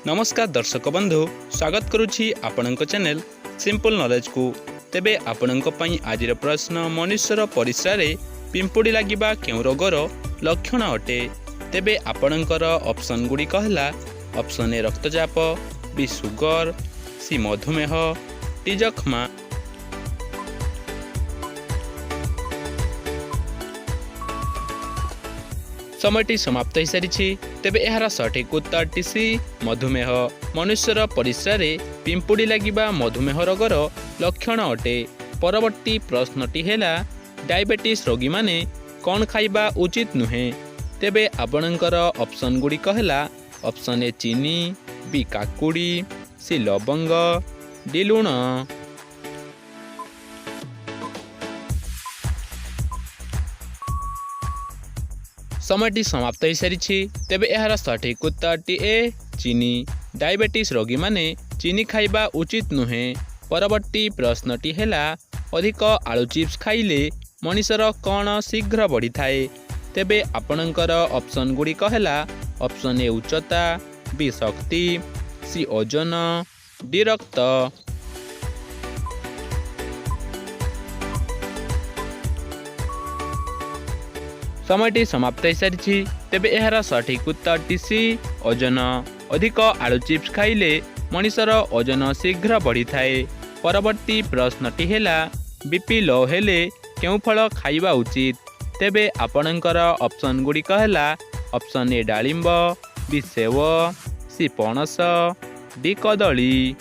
नमस्कार दर्शक बंधु स्वागत करुछि आपणक चैनल सिंपल नॉलेज को। तेबे आपणक पई आजिर प्रश्न मनुष्यर परिस्रा रे पिंपुड़ी लागिबा केउ रोगर लक्षण अटे। तेबे आपणकर ऑप्शन गुडी कहला ऑप्शन ए रक्तचाप, बी सुगर, सी मधुमेह, डी जख्मा। समयटी समाप्त हो सारी। तेबे यार सठिक उत्तर टी सी मधुमेह। मनुष्यर परिस्रा रे पिंपुड़ी लागिबा मधुमेह रोगर लक्षण अटे। परवर्ती प्रश्नटी हेला डायबिटीज रोगी माने कौन खाइबा उचित नुहे। तेबे आपणकर ऑप्शन गुडी कहला ऑप्शन ए चीनी, बी काकुड़ी, सी लवंग, डी लुण। समयटी समाप्त हो सारी। तेबे यार सठिक उत्तर टी ए चीनी। डायबिटीज रोगी माने चीनी खाइबा उचित नुहे। परवर्ती प्रश्नटी हेला अधिक आलू चिप्स खाइले मनुष्यर कौन शीघ्र बढ़ी थाए। तेबे आपणकर ऑप्शन गुडी कहला ऑप्शन ए उच्चता, बी शक्ति, सी ओजन, डी रक्त। समयटी समाप्त हो सारी। तेबे यार सठिक उत्तर टी सी ओजन। अधिक आलू चिप्स खाइले मनुष्यर ओजन शीघ्र बढ़ी थाए। परवर्ती प्रश्नटी हेला बीपी लो हेले केउ फल खाइबा उचित। तेबे आपणकर ऑप्शन गुडी कहला ऑप्शन ए डालिंब, बी सेव, सी पणस, डी कदली।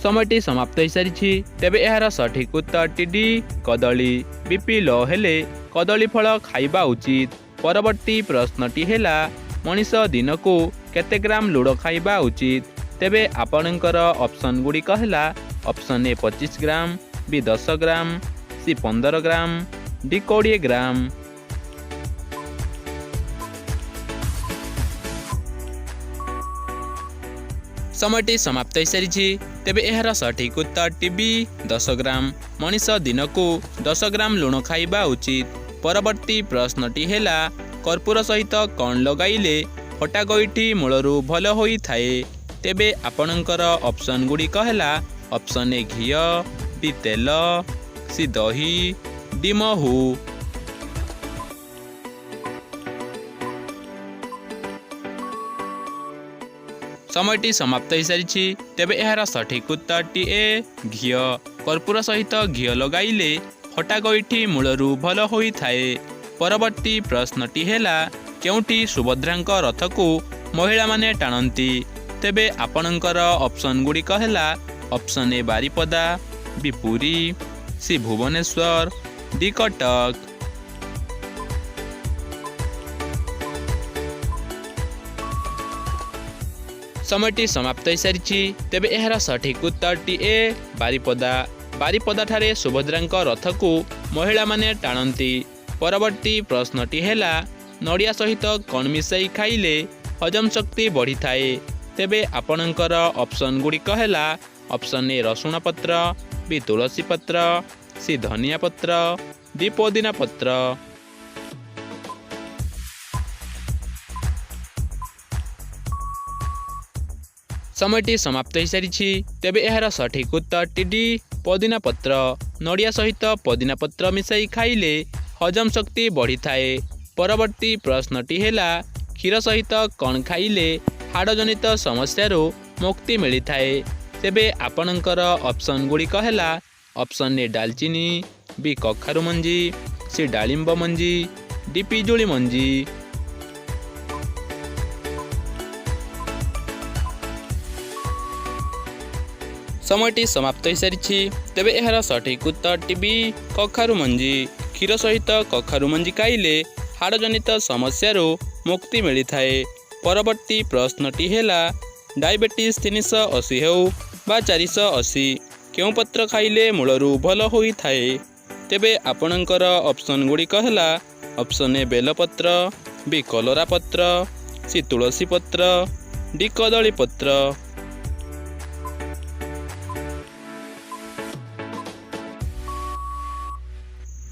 समयटी समाप्त हो सारी। तेबे यार सठिक उत्तर टी डी कदली। बीपी लो हेले कदली फल खाइबा उचित। परवर्ती प्रश्नटी हेला मनीष दिन को केते ग्राम लुड़ खाइबा उचित। तेबे आपणकर ऑप्शन गुडी कहला option A 25 gram, B 10 gram, C 15 gram, D 20 gram. समयटी समाप्त हो सारी। तेबे यार सठिक उत्तर टी बी 10 ग्राम। मनीष दिन को 10 ग्राम लुण खाइबा उचित। परवर्ती प्रश्नटी हेला कर्पूर सहित कौन लगाइले फटा गईठी मूलरू भल होई थाए। तेबे आपणकर ऑप्शन गुडी कहला ऑप्शन ए घी, बी तेल, सी दही, डी महू। समयटी समाप्त हो सारी। तेबे यार सठिक उत्तर टी ए घी। कर्पूर सहित घी लगाइले फटा गईठी मूलरू भल होई थाए। परवर्ती प्रश्नटी हेला केउटी सुभद्रांक रथ को महिला माने टाणंती। तेबे आपणकर ऑप्शन गुडी कहला option A Baripada, B Puri, C Bhubaneswar, D Cuttack. समयटी समाप्त हो सारी। तेबे यार सठिक उत्तर टी ए बारिपदा। बारिपदा ठारे सुभद्रांक रथ को महिला माने टाणंती। परवर्ती प्रश्नटी हेला नड़िया सहित कौन मिसाई खाइले हजम शक्ति बढ़ी थाए। तेबे आपणकर ऑप्शन गुडी कहला ऑप्शन ए रसुण पत्र, बी तुलसी पत्र, सी धनिया पत्र, डी पुदीना पत्र। समयटी समाप्त हो सारी। तेबे यार सठिक उत्तर टी डी पुदीना पत्र। नड़िया सहित पुदीना पत्र मिसाई खाइले हजम शक्ति बढ़ी थाए। परवर्ती प्रश्नटी हेला क्षीर सहित कौन खाइले हाड़ जनित समस्या मुक्ति मिली थाए। तेबे आपणकर ऑप्शन गुडी कहला ऑप्शन ए डालचीनी, बी कखारू मंजी, सी डालिंब मंजी, डी पिजुली मंजी। समयटी समाप्त हो सारी। तेबे यार सठिक उत्तर टी बी कखारू मंजी। क्षीर सहित कखारू मंजी खाइले हाड़ जनित समस्या मुक्ति मिली थाए। परवर्ती प्रश्नटी हेला डायबिटीज 380 हेउ बा 480 केउ पत्र खाइले मूलरू भल होई थाए। तेबे आपणकर ऑप्शन गुडी कहला ऑप्शन ए बेलपत्र, बी कलरा पत्र, सी तुलसी पत्र, डी कदली पत्र।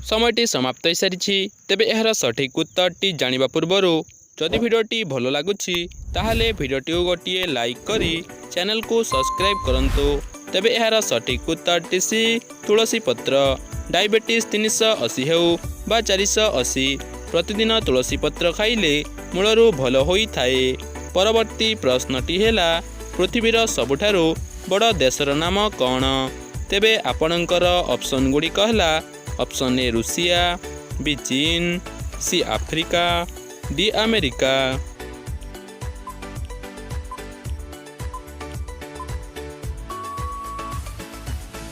ସମୟଟି ସମାପ୍ତ ହୋଇସାରିଛି। ତେବେ ଏହାର ସଠିକ୍ ଉତ୍ତରଟି ଜାଣିବା ପୂର୍ବରୁ ଯଦି ଭିଡ଼ିଓଟି ଭଲ ଲାଗୁଛି ତାହେଲେ ଭିଡ଼ିଓଟିକୁ ଗୋଟିଏ ଲାଇକ୍ କରି ଚ୍ୟାନେଲକୁ ସବସ୍କ୍ରାଇବ୍ କରନ୍ତୁ। ତେବେ ଏହାର ସଠିକ୍ ଉତ୍ତରଟି ସି ତୁଳସୀ ପତ୍ର। ଡାଇବେଟିସ୍ 380 ହେଉ ବା 480, ପ୍ରତିଦିନ ତୁଳସୀ ପତ୍ର ଖାଇଲେ ମୂଳରୁ ଭଲ ହୋଇଥାଏ। ପରବର୍ତ୍ତୀ ପ୍ରଶ୍ନଟି ହେଲା, ପୃଥିବୀର ସବୁଠାରୁ ବଡ଼ ଦେଶର ନାମ କ'ଣ? ତେବେ ଆପଣଙ୍କର ଅପସନ୍ ଗୁଡ଼ିକ ହେଲା ଅପସନ୍ ଏ ରୁଷିଆ, ବି ଚୀନ, ସି ଆଫ୍ରିକା, ଡି ଆମେରିକା।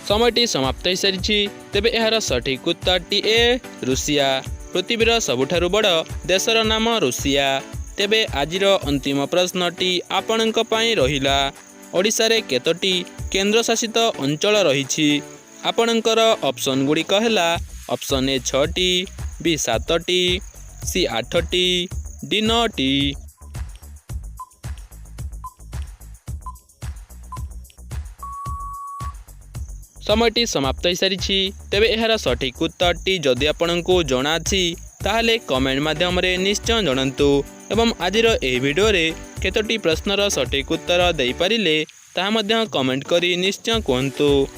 ସମୟଟି ସମାପ୍ତ ହୋଇସାରିଛି। ତେବେ ଏହାର ସଠିକ୍ ଉତ୍ତରଟି ଏ ରୁଷିଆ। ପୃଥିବୀର ସବୁଠାରୁ ବଡ଼ ଦେଶର ନାମ ରୁଷିଆ। ତେବେ ଆଜିର ଅନ୍ତିମ ପ୍ରଶ୍ନଟି ଆପଣଙ୍କ ପାଇଁ ରହିଲା, ଓଡ଼ିଶାରେ କେତୋଟି କେନ୍ଦ୍ରଶାସିତ ଅଞ୍ଚଳ ରହିଛି? ଆପଣଙ୍କର ଅପସନ୍ ଗୁଡ଼ିକ ହେଲା ଅପସନ୍ ଏ 6ଟି, ବି 7ଟି, ସି 8ଟି, ଡି 9ଟି। ସମୟଟି ସମାପ୍ତ ହୋଇସାରିଛି। ତେବେ ଏହାର ସଠିକ୍ ଉତ୍ତରଟି ଯଦି ଆପଣଙ୍କୁ ଜଣାଅଛି ତାହେଲେ କମେଣ୍ଟ ମାଧ୍ୟମରେ ନିଶ୍ଚୟ ଜଣାନ୍ତୁ ଏବଂ ଆଜିର ଏହି ଭିଡ଼ିଓରେ କେତୋଟି ପ୍ରଶ୍ନର ସଠିକ୍ ଉତ୍ତର ଦେଇପାରିଲେ ତାହା ମଧ୍ୟ କମେଣ୍ଟ କରି ନିଶ୍ଚୟ କୁହନ୍ତୁ।